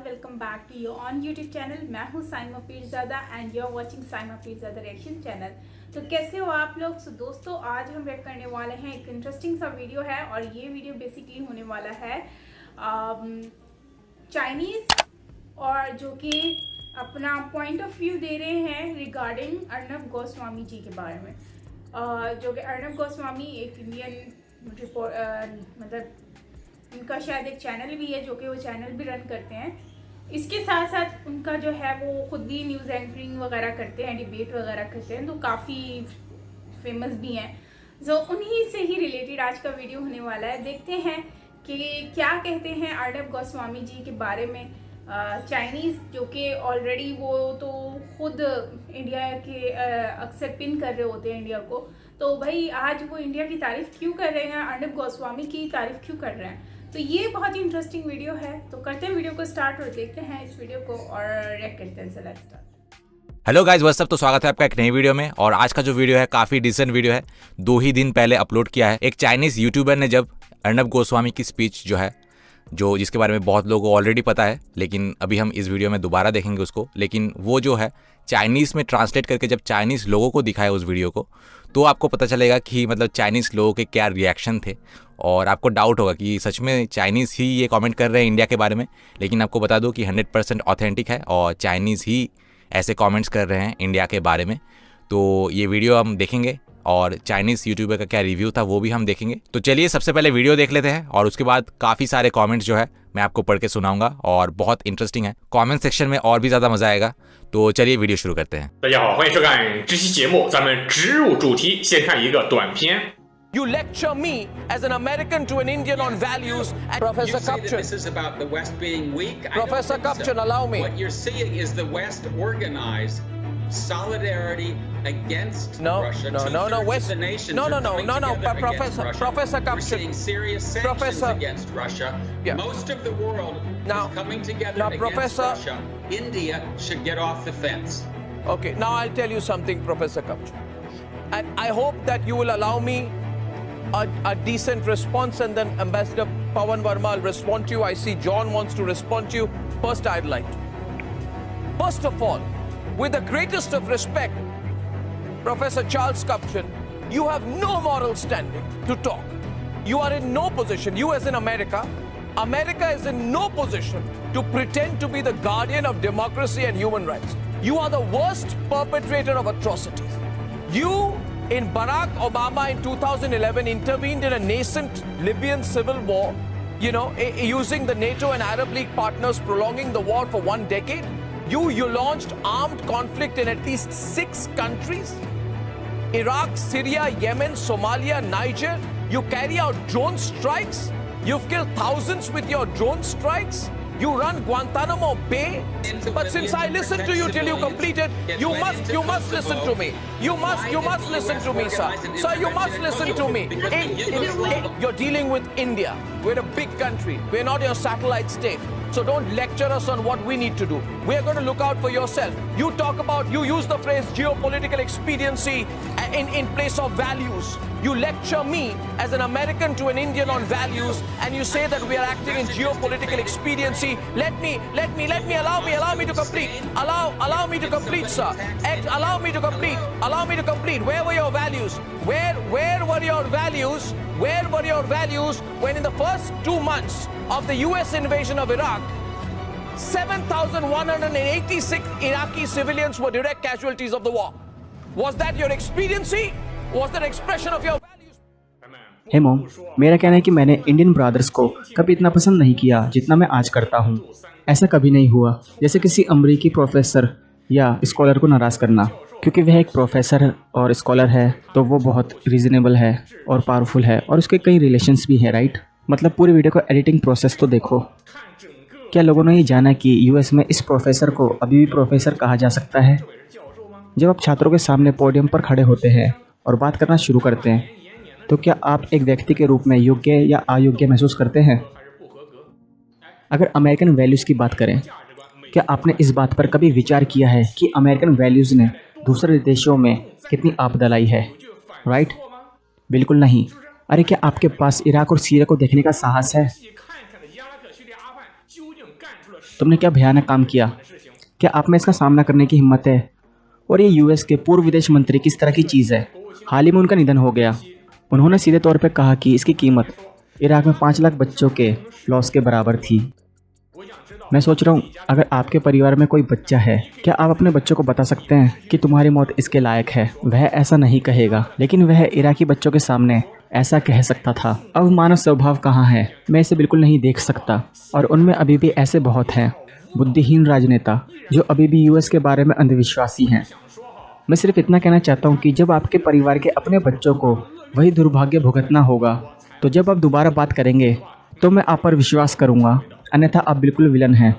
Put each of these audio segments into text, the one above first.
Welcome back to your on YouTube channel. मैं हूँ Saima Peerzada and you are watching Saima Peerzada reaction channel. तो कैसे हो आप लोग? सो दोस्तों, आज हम रिएक्ट करने वाले हैं, एक इंटरेस्टिंग सा वीडियो है और ये वीडियो बेसिकली होने वाला है चाइनीज़ और जो कि अपना पॉइंट ऑफ व्यू दे रहे हैं रिगार्डिंग अर्नब गोस्वामी जी के बारे में। जो कि अर्नब गोस्वामी एक इंडियन मतलब उनका शायद एक चैनल भी है, जो कि वो चैनल भी रन करते हैं। इसके साथ साथ उनका जो है वो खुद भी न्यूज़ एंकरिंग वगैरह करते हैं, डिबेट वगैरह करते हैं, तो काफ़ी फेमस भी हैं। जो उन्हीं से ही रिलेटेड आज का वीडियो होने वाला है। देखते हैं कि क्या कहते हैं अर्नब गोस्वामी जी के बारे में। चाइनीज़ जो कि ऑलरेडी वो तो खुद इंडिया के अक्सर पिन कर रहे होते हैं इंडिया को, तो भाई आज वो इंडिया की तारीफ़ क्यों कर रहे हैं, अर्नब गोस्वामी की तारीफ़ क्यों कर रहे हैं। तो ये बहुत ही इंटरेस्टिंग वीडियो है। तो करते हैं वीडियो को स्टार्ट और देखते हैं इस वीडियो को और रिएक्ट करते हैं। Let's start. Hello guys, what's up. तो स्वागत है आपका एक नई वीडियो में। और आज का जो वीडियो है काफ़ी डिसेंट वीडियो है। 2 ही दिन पहले अपलोड किया है। एक चाइनीज़ यूट्यूबर ने जब अर्नब गोस्वामी की स्पीच जो है, जो जिसके बारे में बहुत लोगों को ऑलरेडी पता है, लेकिन अभी हम इस वीडियो में दोबारा देखेंगे उसको। लेकिन वो जो है चाइनीज़ में ट्रांसलेट करके जब चाइनीज़ लोगों को दिखाया उस वीडियो को, तो आपको पता चलेगा कि मतलब चाइनीज़ लोगों के क्या रिएक्शन थे। और आपको डाउट होगा कि सच में चाइनीज़ ही ये कमेंट कर रहे हैं इंडिया के बारे में। लेकिन आपको बता दूं कि 100% ऑथेंटिक है और चाइनीज़ ही ऐसे कमेंट्स कर रहे हैं इंडिया के बारे में। तो ये वीडियो हम देखेंगे और चाइनीज़ यूट्यूबर का क्या रिव्यू था वो भी हम देखेंगे। तो चलिए सबसे पहले वीडियो देख लेते हैं और उसके बाद काफ़ी सारे कमेंट्स जो है मैं आपको पढ़ के सुनाऊंगा और बहुत इंटरेस्टिंग है। कमेंट सेक्शन में और भी ज़्यादा मज़ा आएगा। तो चलिए वीडियो शुरू करते हैं। 大家好，欢迎收看这期节目，咱们直入主题，先看一个短片。 You lecture me as an American to an Indian on values. And Professor You say that Kapchan, this is about the West being weak. I don't Professor think so. Kapchan, allow me. What you're seeing is the West organize solidarity against No, Russia. no, no, no, Two-thirds West- of the nations no, are no, no, coming no, no, together Professor- against Russia. Professor We're Kapchan. seeing serious sanctions Professor- against Russia. Yeah. Most of the world Now- is coming together now, against Professor- Russia. India should get off the fence. Okay, now I'll tell you something, Professor Kapchan. And I hope that you will allow me a decent response, and then Ambassador Pawan Verma will respond to you. I see John wants to respond to you. First, I'd like to. First of all, with the greatest of respect, Professor Charles Kapchan, you have no moral standing to talk. You are in no position, you as in America is in no position to pretend to be the guardian of democracy and human rights. You are the worst perpetrator of atrocities. You, in Barack Obama in 2011, intervened in a nascent Libyan civil war, you know, using the NATO and Arab League partners, prolonging the war for 1 decade. You launched armed conflict in at least 6 countries. Iraq, Syria, Yemen, Somalia, Niger. You carry out drone strikes. You've killed thousands with your drone strikes. You run Guantanamo Bay. But since I listened to you till you completed, you must listen to me. You must listen to me, sir. Sir, you must listen to me. You're dealing with India. We're a big country. We're not your satellite state. So don't lecture us on what we need to do. We're going to look out for yourself. You use the phrase geopolitical expediency in place of values. You lecture me as an American to an Indian on values, and you say that we are acting in geopolitical expediency. Allow me to complete. Allow me to complete, sir. Allow me to complete. Where were your values? Where were your values? Where were your values when in the first 2 months of the US invasion of Iraq, 7,186 Iraqi civilians were direct casualties of the war? Was that your expediency? Was that expression of your values? Hey mom, मेरा कहना है कि मैंने Indian brothers को कभी इतना पसंद नहीं किया जितना मैं आज करता हूँ। ऐसा कभी नहीं हुआ जैसे किसी अमेरिकी प्रोफेसर या स्कॉलर को नाराज़ करना, क्योंकि वह एक प्रोफेसर और स्कॉलर है तो वो बहुत रीज़नेबल है और पावरफुल है और उसके कई रिलेशंस भी है, राइट। मतलब पूरी वीडियो का एडिटिंग प्रोसेस तो देखो। क्या लोगों ने ये जाना कि यूएस में इस प्रोफेसर को अभी भी प्रोफेसर कहा जा सकता है? जब आप छात्रों के सामने पोडियम पर खड़े होते हैं और बात करना शुरू करते हैं, तो क्या आप एक व्यक्ति के रूप में योग्य या अयोग्य महसूस करते हैं? अगर अमेरिकन वैल्यूज़ की बात करें, क्या आपने इस बात पर कभी विचार किया है कि अमेरिकन वैल्यूज़ ने दूसरे देशों में कितनी आपदा लाई है, राइट? बिल्कुल नहीं। अरे क्या आपके पास इराक और सीरिया को देखने का साहस है? तुमने क्या भयानक काम किया। क्या आप में इसका सामना करने की हिम्मत है? और ये यूएस के पूर्व विदेश मंत्री किस तरह की चीज़ है। हाल ही में उनका निधन हो गया। उन्होंने सीधे तौर पर कहा कि इसकी कीमत इराक में 5 लाख बच्चों के लॉस के बराबर थी। मैं सोच रहा हूँ, अगर आपके परिवार में कोई बच्चा है, क्या आप अपने बच्चों को बता सकते हैं कि तुम्हारी मौत इसके लायक है? वह ऐसा नहीं कहेगा, लेकिन वह इराकी बच्चों के सामने ऐसा कह सकता था। अब मानव स्वभाव कहाँ है? मैं इसे बिल्कुल नहीं देख सकता। और उनमें अभी भी ऐसे बहुत हैं बुद्धिहीन राजनेता जो अभी भी यूएस के बारे में अंधविश्वासी हैं। मैं सिर्फ इतना कहना चाहता हूँ कि जब आपके परिवार के अपने बच्चों को वही दुर्भाग्य भुगतना होगा, तो जब आप दोबारा बात करेंगे तो मैं आप पर विश्वास करूँगा, अन्यथा आप बिल्कुल विलन हैं।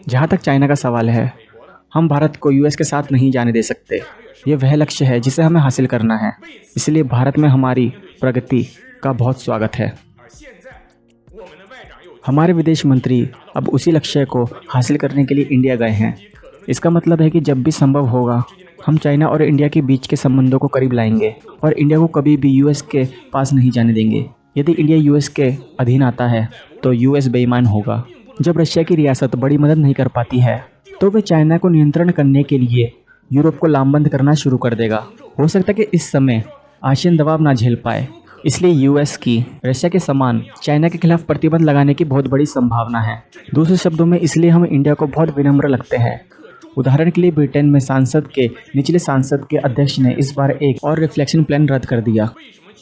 जहाँ तक चाइना का सवाल है, हम भारत को यूएस के साथ नहीं जाने दे सकते। ये वह लक्ष्य है जिसे हमें हासिल करना है, इसलिए भारत में हमारी प्रगति का बहुत स्वागत है। हमारे विदेश मंत्री अब उसी लक्ष्य को हासिल करने के लिए इंडिया गए हैं। इसका मतलब है कि जब भी संभव होगा, हम चाइना और इंडिया के बीच के संबंधों को करीब लाएंगे और इंडिया को कभी भी यूएस के पास नहीं जाने देंगे। यदि इंडिया यूएस के अधीन आता है तो यूएस बेईमान होगा। जब रशिया की रियासत बड़ी मदद नहीं कर पाती है, तो वे चाइना को नियंत्रण करने के लिए यूरोप को लामबंद करना शुरू कर देगा। हो सकता है कि इस समय आशियान दबाव ना झेल पाए, इसलिए यूएस की रशिया के समान चाइना के खिलाफ प्रतिबंध लगाने की बहुत बड़ी संभावना है। दूसरे शब्दों में, इसलिए हम इंडिया को बहुत विनम्र लगते हैं। उदाहरण के लिए ब्रिटेन में संसद के निचले सांसद के अध्यक्ष ने इस बार एक और रिफ्लेक्शन प्लान रद्द कर दिया।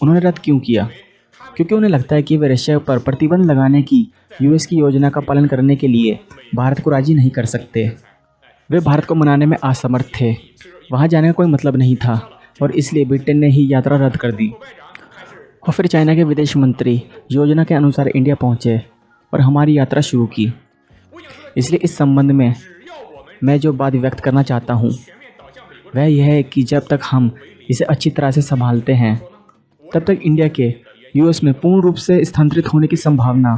उन्होंने रद्द क्यों किया? क्योंकि उन्हें लगता है कि वे रशिया पर प्रतिबंध लगाने की यूएस की योजना का पालन करने के लिए भारत को राजी नहीं कर सकते। वे भारत को मनाने में असमर्थ थे। वहां जाने का कोई मतलब नहीं था और इसलिए ब्रिटेन ने ही यात्रा रद्द कर दी। और फिर चाइना के विदेश मंत्री योजना के अनुसार इंडिया पहुंचे और हमारी यात्रा शुरू की। इसलिए इस संबंध में मैं जो बात व्यक्त करना चाहता हूं, वह यह है कि जब तक हम इसे अच्छी तरह से संभालते हैं, तब तक इंडिया के यूएस में पूर्ण रूप से स्थानांतरित होने की संभावना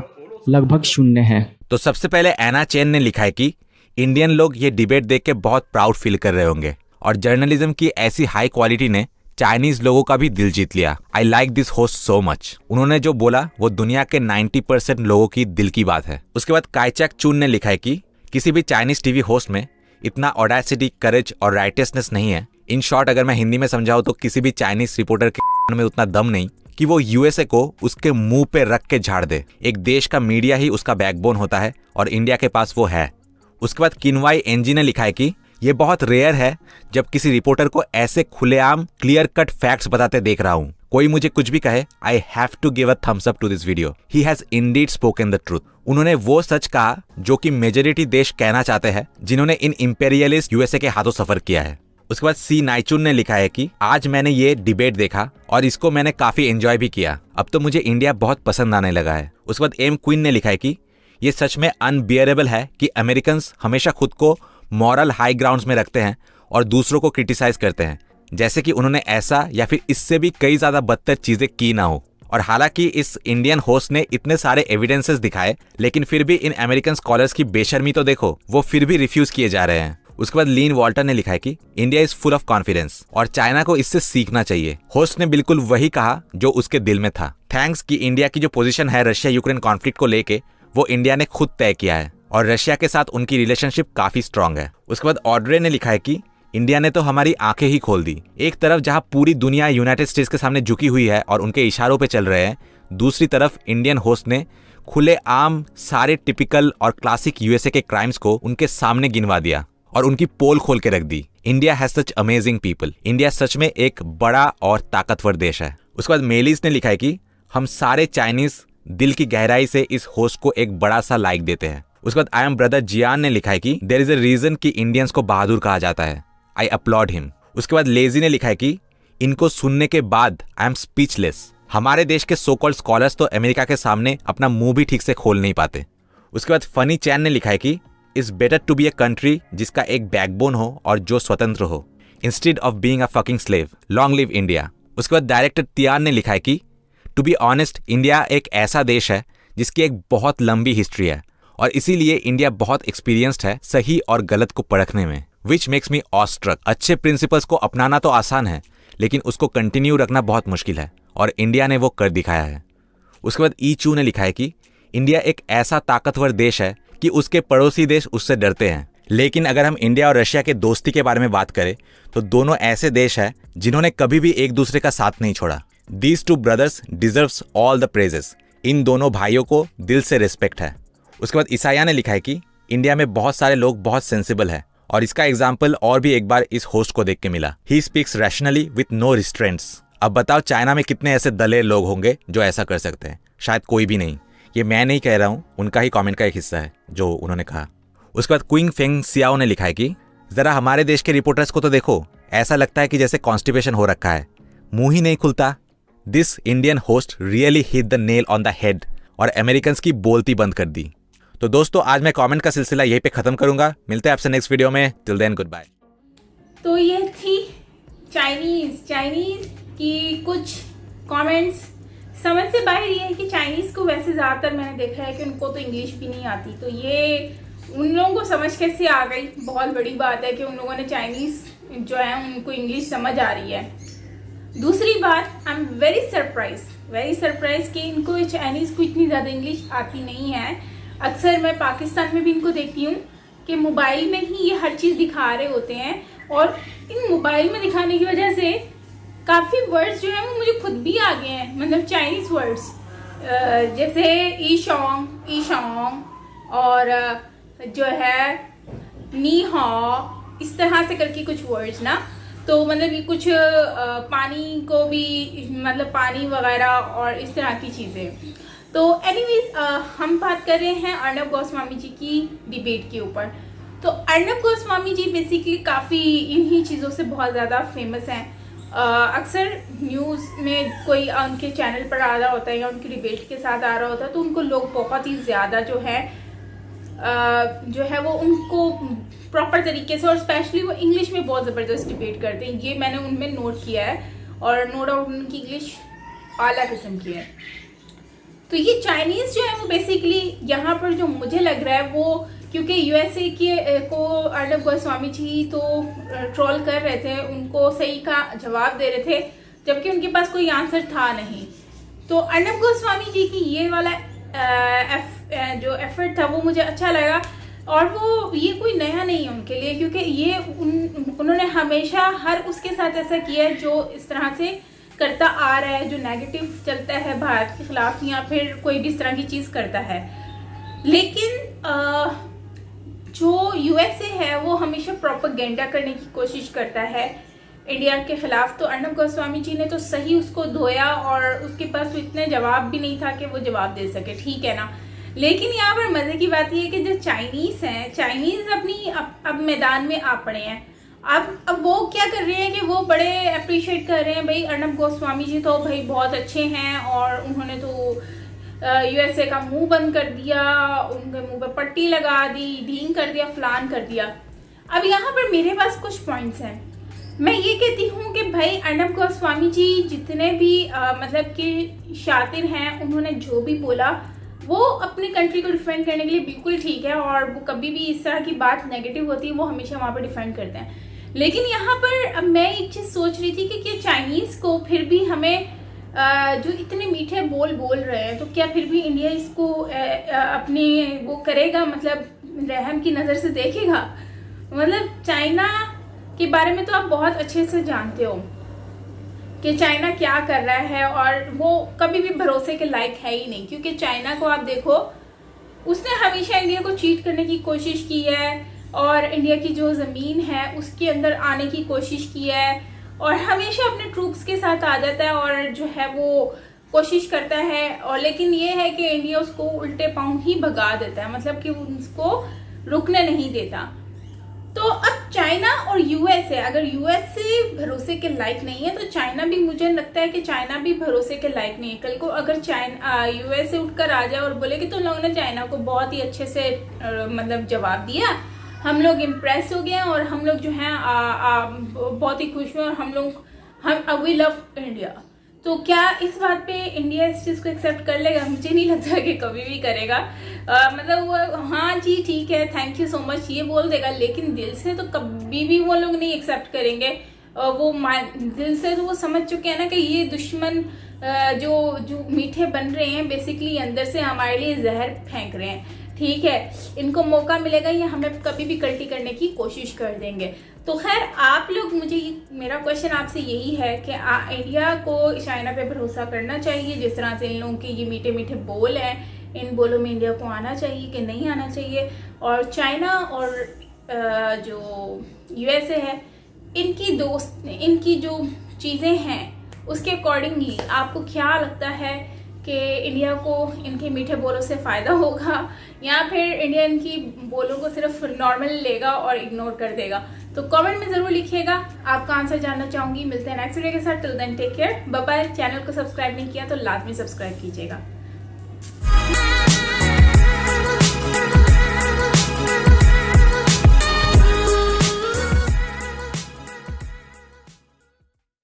लगभग 0 है। तो सबसे पहले एना चेन ने लिखा है कि इंडियन लोग ये डिबेट देख के बहुत प्राउड फील कर रहे होंगे और जर्नलिज्म की ऐसी हाई क्वालिटी ने चाइनीज लोगों का भी दिल जीत लिया। I like this host so much. उन्होंने जो बोला वो दुनिया के 90% लोगों की दिल की बात है। उसके बाद काइचैक चून ने लिखा है कि किसी भी चाइनीज टीवी होस्ट में इतना ऑडेसिटी, करेज और राइटियसनेस नहीं है। इन शॉर्ट अगर मैं हिंदी में समझाऊं तो किसी भी चाइनीज रिपोर्टर के में उतना दम नहीं कि वो यूएसए को उसके मुंह पे रख के झाड़ दे। एक देश का मीडिया ही उसका बैकबोन होता है और इंडिया के पास वो है। उसके बाद किनवाई एनजी ने लिखा है कि ये बहुत रेयर है जब किसी रिपोर्टर को ऐसे खुलेआम क्लियर कट फैक्ट्स बताते देख रहा हूं। कोई मुझे कुछ भी कहे, I have to give a thumbs up to this video. He has indeed spoken the truth. उन्होंने वो सच कहा जो कि मेजोरिटी देश कहना चाहते हैं, जिन्होंने इन इंपेरियलिस्ट यूएसए के हाथों सफर किया है। उसके बाद सी नाइचुन ने लिखा है कि आज मैंने ये डिबेट देखा और इसको मैंने काफी एंजॉय भी किया। अब तो मुझे इंडिया बहुत पसंद आने लगा है। उसके बाद एम क्वीन ने लिखा है कि ये सच में अनबियरेबल है कि अमेरिकन्स हमेशा खुद को मॉरल हाई ग्राउंड्स में रखते हैं और दूसरों को क्रिटिसाइज करते हैं, जैसे कि उन्होंने ऐसा या फिर इससे भी कई ज्यादा बदतर चीजें की ना हो। और हालांकि इस इंडियन होस्ट ने इतने सारे एविडेंसेस दिखाए, लेकिन फिर भी इन अमेरिकन स्कॉलर्स की बेशर्मी तो देखो, वो फिर भी रिफ्यूज किए जा रहे हैं। उसके बाद लीन वॉल्टर ने लिखा है कि India is full of confidence और चाइना को इससे सीखना चाहिए। होस्ट ने बिल्कुल वही कहा जो उसके दिल में था। थैंक्स कि इंडिया की जो पोजीशन है रशिया यूक्रेन कॉन्फ्लिक्ट को लेके, वो इंडिया ने खुद तय किया है और रशिया के साथ उनकी रिलेशनशिप काफी स्ट्रांग है। उसके बाद ऑड्रे ने लिखा है कि इंडिया ने तो हमारी आंखें ही खोल दी। एक तरफ जहां पूरी दुनिया यूनाइटेड स्टेट्स के सामने झुकी हुई है और उनके इशारों पे चल रहे हैं, दूसरी तरफ इंडियन होस्ट ने खुले आम सारे टिपिकल और क्लासिक यूएसए के क्राइम्स को उनके सामने गिनवा दिया और उनकी पोल खोल के रख दी। India has such amazing people. India सच में एक बड़ा और ताकतवर देश है। उसके बाद मेलिस ने लिखा है कि हम सारे चाइनीज दिल की गहराई से इस होस्ट को एक बड़ा सा लाइक देते हैं। उसके बाद आई एम ब्रदर जियान ने लिखा है कि देयर इज अ रीजन कि इंडियंस को बहादुर कहा जाता है। आई अपलॉड हिम। उसके बाद लेजी ने लिखा है कि इनको सुनने के बाद आई एम स्पीचलेस। हमारे देश के सो कॉल्ड स्कॉलर्स तो अमेरिका के सामने अपना मुंह भी ठीक से खोल नहीं पाते। उसके बाद फनी चैन ने लिखा है कि it's better to be a country जिसका एक बैकबोन हो और जो स्वतंत्र हो, instead of being a fucking slave. Long live India. उसके बाद डायरेक्टर तियान ने लिखा है कि टू बी ऑनेस्ट, इंडिया एक ऐसा देश है जिसकी एक बहुत लंबी हिस्ट्री है और इसीलिए इंडिया बहुत एक्सपीरियंस्ड है सही और गलत को परखने में, विच मेक्स मी ऑस्ट्रक। अच्छे प्रिंसिपल्स को अपनाना तो आसान है, लेकिन उसको कंटिन्यू रखना बहुत मुश्किल है और इंडिया ने वो कर दिखाया है। उसके बाद ई चू ने लिखा है कि इंडिया एक ऐसा ताकतवर देश है कि उसके पड़ोसी देश उससे डरते हैं। लेकिन अगर हम इंडिया और रशिया के दोस्ती के बारे में बात करें तो दोनों ऐसे देश हैं जिन्होंने कभी भी एक दूसरे का साथ नहीं छोड़ा। These two brothers deserves all the praises। इन दोनों भाइयों को दिल से रिस्पेक्ट है। उसके बाद ईसाया ने लिखा है कि इंडिया में बहुत सारे लोग बहुत सेंसिबल है और इसका एग्जाम्पल और भी एक बार इस होस्ट को देख के मिला। He speaks rationally with no restraints. अब बताओ चाइना में कितने ऐसे दलेर लोग होंगे जो ऐसा कर सकते हैं? शायद कोई भी नहीं। ये मैं नहीं कह रहा हूँ, उनका ही कमेंट का एक हिस्सा है जो उन्होंने कहा। उसके बाद क्विंग फेंग सियाओ ने लिखा है कि जरा हमारे देश के रिपोर्टर्स को तो देखो, ऐसा लगता है कि जैसे कॉन्स्टिपेशन हो रखा है, मुंह ही नहीं खुलता। This Indian host really hit the nail on the head और अमेरिकन्स की बोलती बंद कर दी। तो दोस्तों आज मैं कमेंट का सिलसिला यहीं पे खत्म करूंगा। मिलते हैं आपसे नेक्स्ट वीडियो में। Till then goodbye. तो ये थी चाइनीज की कुछ कमेंट्स। समझ से बाहर ये है कि चाइनीज को वैसे ज़्यादातर मैंने देखा है कि उनको तो इंग्लिश भी नहीं आती, तो ये उन लोगों को समझ कैसे आ गई, बहुत बड़ी बात है कि उन लोगों ने चाइनीज जो है उनको इंग्लिश समझ आ रही है। दूसरी बात, आई एम वेरी सरप्राइज कि इनको चाइनीज को इतनी ज़्यादा इंग्लिश आती नहीं है। अक्सर मैं पाकिस्तान में भी इनको देखती हूँ कि मोबाइल में ही ये हर चीज़ दिखा रहे होते हैं और इन मोबाइल में दिखाने की वजह से काफ़ी वर्ड्स जो हैं वो मुझे खुद भी आ गए हैं, मतलब चाइनीज़ वर्ड्स जैसे ईशोंग और जो है नी हाओ, इस तरह से करके कुछ वर्ड्स ना। तो मतलब ये कुछ पानी को भी, मतलब पानी वगैरह और इस तरह की चीज़ें। तो एनीवेज हम बात कर रहे हैं अर्नब गोस्वामी जी की डिबेट के ऊपर। तो अर्नब गोस्वामी जी बेसिकली काफ़ी इन्हीं चीज़ों से बहुत ज़्यादा फेमस हैं। अक्सर न्यूज़ में कोई उनके चैनल पर आ रहा होता है या उनकी डिबेट के साथ आ रहा होता है तो उनको लोग बहुत ही ज़्यादा जो है वो उनको प्रॉपर तरीके से, और स्पेशली वो इंग्लिश में बहुत ज़बरदस्त डिबेट करते हैं। ये मैंने उनमें नोट किया है और नो डाउट उनकी इंग्लिश आला किस्म की है। तो ये चाइनीज़ जो है वो बेसिकली यहाँ पर जो मुझे लग रहा है वो, क्योंकि यूएसए के को अर्नब गोस्वामी जी तो ट्रोल कर रहे थे, उनको सही का जवाब दे रहे थे जबकि उनके पास कोई आंसर था नहीं। तो अर्नब गोस्वामी जी की ये वाला जो एफर्ट था वो मुझे अच्छा लगा और वो ये कोई नया नहीं है उनके लिए, क्योंकि ये उन्होंने हमेशा हर उसके साथ ऐसा किया है जो इस तरह से करता आ रहा है, जो नेगेटिव चलता है भारत के खिलाफ या फिर कोई भी इस तरह की चीज़ करता है। लेकिन जो यूएसए है वो हमेशा प्रोपेगेंडा करने की कोशिश करता है इंडिया के खिलाफ। तो अर्नब गोस्वामी जी ने तो सही उसको धोया और उसके पास तो इतने जवाब भी नहीं था कि वो जवाब दे सके, ठीक है ना। लेकिन यहाँ पर मज़े की बात ये है कि जो चाइनीज़ हैं, चाइनीज़ अपनी अब मैदान में आ पड़े हैं। अब वो क्या कर रहे हैं कि वो बड़े अप्रिशिएट कर रहे हैं, भाई अर्नब गोस्वामी जी तो भाई बहुत अच्छे हैं और उन्होंने तो यूएसए का मुंह बंद कर दिया, उनके मुंह पे पट्टी लगा दी, ढींग कर दिया, फलान कर दिया। अब यहाँ पर मेरे पास कुछ पॉइंट्स हैं। मैं ये कहती हूँ कि भाई अर्नब गोस्वामी जी जितने भी मतलब कि शातिर हैं, उन्होंने जो भी बोला वो अपनी कंट्री को डिफेंड करने के लिए बिल्कुल ठीक है और वो कभी भी इस तरह की बात नेगेटिव होती है वो हमेशा वहाँ पर डिफेंड करते हैं। लेकिन यहाँ पर मैं एक चीज़ सोच रही थी कि क्या चाइनीज़ को फिर भी हमें जो इतने मीठे बोल रहे हैं, तो क्या फिर भी इंडिया इसको अपनी वो करेगा, मतलब रहम की नज़र से देखेगा। मतलब चाइना के बारे में तो आप बहुत अच्छे से जानते हो कि चाइना क्या कर रहा है और वो कभी भी भरोसे के लायक है ही नहीं, क्योंकि चाइना को आप देखो, उसने हमेशा इंडिया को चीट करने की कोशिश की है और इंडिया की जो ज़मीन है उसके अंदर आने की कोशिश की है और हमेशा अपने ट्रूप्स के साथ आ जाता है और जो है वो कोशिश करता है। और लेकिन ये है कि इंडिया उसको उल्टे पांव ही भगा देता है, मतलब कि उसको रुकने नहीं देता। तो अब चाइना और यूएसए, अगर यूएसए भरोसे के लायक नहीं है तो चाइना भी, मुझे लगता है कि चाइना भी भरोसे के लायक नहीं है। कल को अगर यूएसए उठकर आ जाए और बोले कि तुम लोगों ने चाइना को बहुत ही अच्छे से मतलब जवाब दिया, हम लोग इम्प्रेस हो गए और हम लोग जो हैं बहुत ही खुश हुए और हम वी लव इंडिया, तो क्या इस बात पे इंडिया इस चीज़ को एक्सेप्ट कर लेगा? मुझे नहीं लगता कि कभी भी करेगा। मतलब वो हाँ जी ठीक है, थैंक यू सो मच ये बोल देगा, लेकिन दिल से तो कभी भी वो लोग नहीं एक्सेप्ट करेंगे। वो दिल से तो वो समझ चुके हैं ना कि ये दुश्मन जो मीठे बन रहे हैं बेसिकली अंदर से हमारे लिए जहर फेंक रहे हैं। ठीक है, इनको मौका मिलेगा ये हमें कभी भी गलती करने की कोशिश कर देंगे। तो खैर आप लोग, मेरा क्वेश्चन आपसे यही है कि इंडिया को चाइना पे भरोसा करना चाहिए? जिस तरह से इन लोगों के ये मीठे मीठे बोल हैं, इन बोलों में इंडिया को आना चाहिए कि नहीं आना चाहिए? और चाइना और जो यूएसए है, इनकी जो चीज़ें हैं उसके अकॉर्डिंगली आपको क्या लगता है कि इंडिया को इनके मीठे बोलों से फ़ायदा होगा या फिर इंडिया इनकी बोलों को सिर्फ नॉर्मल लेगा और इग्नोर कर देगा? तो कमेंट में ज़रूर लिखिएगा, आपका आंसर जानना चाहूँगी। मिलते हैं नेक्स्ट वीडियो के साथ। Till then take care, bye bye. Channel को सब्सक्राइब नहीं किया तो लाजमी सब्सक्राइब कीजिएगा।